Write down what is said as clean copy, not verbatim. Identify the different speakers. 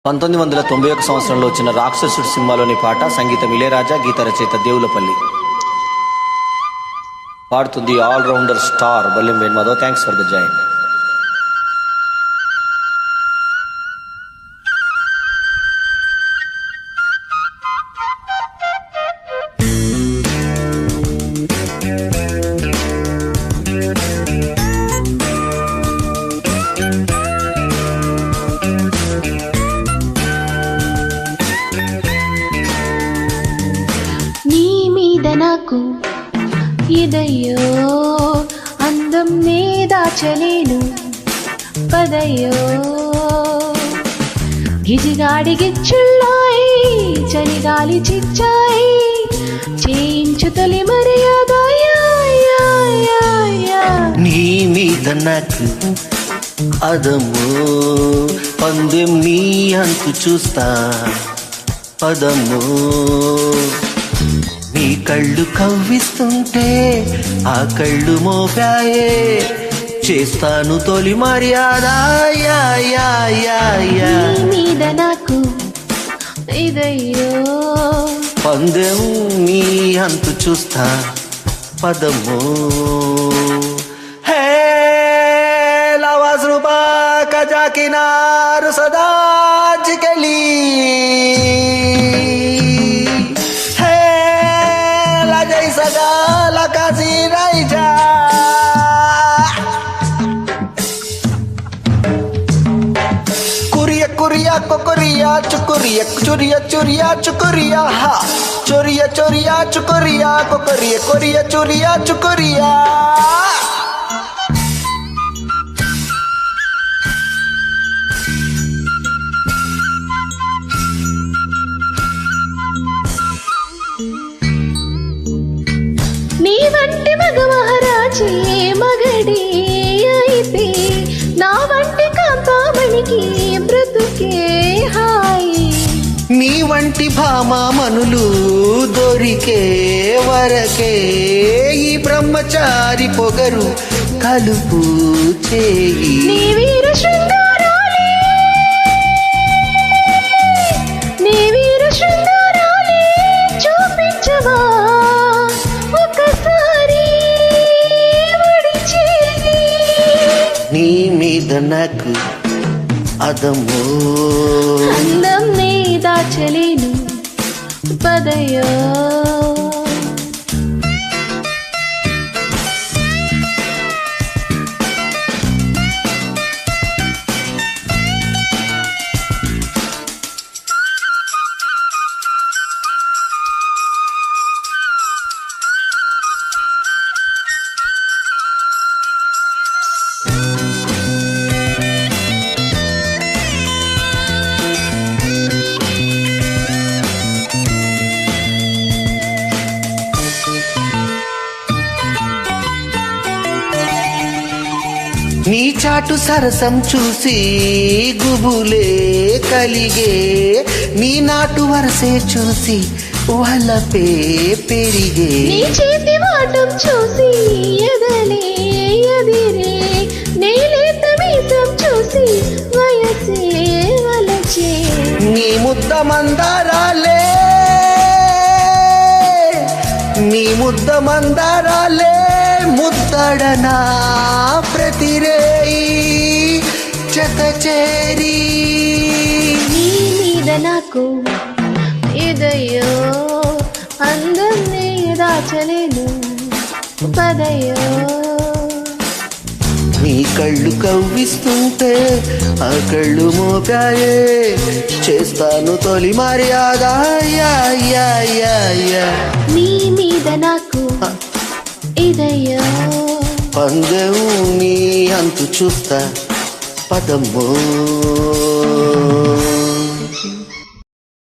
Speaker 1: 1991 సంవత్సరంలో వచ్చిన రాక్షసుడు సినిమాలోని పాట. సంగీతం ఇళయరాజా, గీత రచయిత దేవులపల్లి. పాడుతుంది ఆల్ రౌండర్ స్టార్ బల్లిం Venumadhav. Thanks for the join.
Speaker 2: నాకు ఇదయ్యో అందం నే దాచలేను పదయ్యో గిజిగాడి గిచ్చుల్లాయి చలిగాలి చిచ్చాయి చేయించు తొలి మర్యాద
Speaker 1: నీ మీద నాకు అదము పందెం నీ అంతు చూస్తా పదము. నీ కళ్ళు కవ్విస్తుంటే ఆ కళ్ళు మోపాయే చేస్తాను తొలి మర్యాద
Speaker 2: మీద నాకు ఇదయ్యో
Speaker 1: పందెం నీ అంతు చూస్తా పదము. హే లవాజ్ రూపా కజా కినారు సదా జికలి कोरिया चुकुरिया चुरिया चुरिया चुकुरिया हा चोरिया चोरिया चुकुरिया कोरिया कोरिया चुरिया चुकुरिया.
Speaker 2: నీ వంటి మగ మహారాజే మగడి అయితే నా వంటి కాంతామణికి బ్రతుకే హాయి.
Speaker 1: నీ వంటి భామామనులు దొరికే వరకే ఈ బ్రహ్మచారి పొగరు కలుపు చేయి.
Speaker 2: నీ వీర శృంగారాలే నీ వీర శృంగారాలే చూపించవా ఒకసారి ఒడిచేయి.
Speaker 1: నీ మీద నాకు అదము
Speaker 2: అందం నే దాచలేను పదయో.
Speaker 1: నీ చాటు సరసం చూసి గుబులే కలిగే నీ నాటు వరసే చూసి వలపే పెరిగే.
Speaker 2: నీ చేతి వాటం చూసి ఎదలే ఎదిరే నీలేత మీసం చూసి వయసే వలచే.
Speaker 1: నీ ముద్ద మందారాలే నీ ముద్ద మందారాలే ముద్దడనా ప్రతిరేయి జత చేరి.
Speaker 2: నీ మీద నాకు ఇదయ్యో అందం నే దాచలేను పదయో.
Speaker 1: నీ కళ్ళు కవ్విస్తుంటే ఆ కళ్ళు మోపాయే చేస్తాను తొలి మర్యాద
Speaker 2: నీ మీద నాకు ఇదయ్యో
Speaker 1: పందెం నీ అంతు చూస్తా పదము.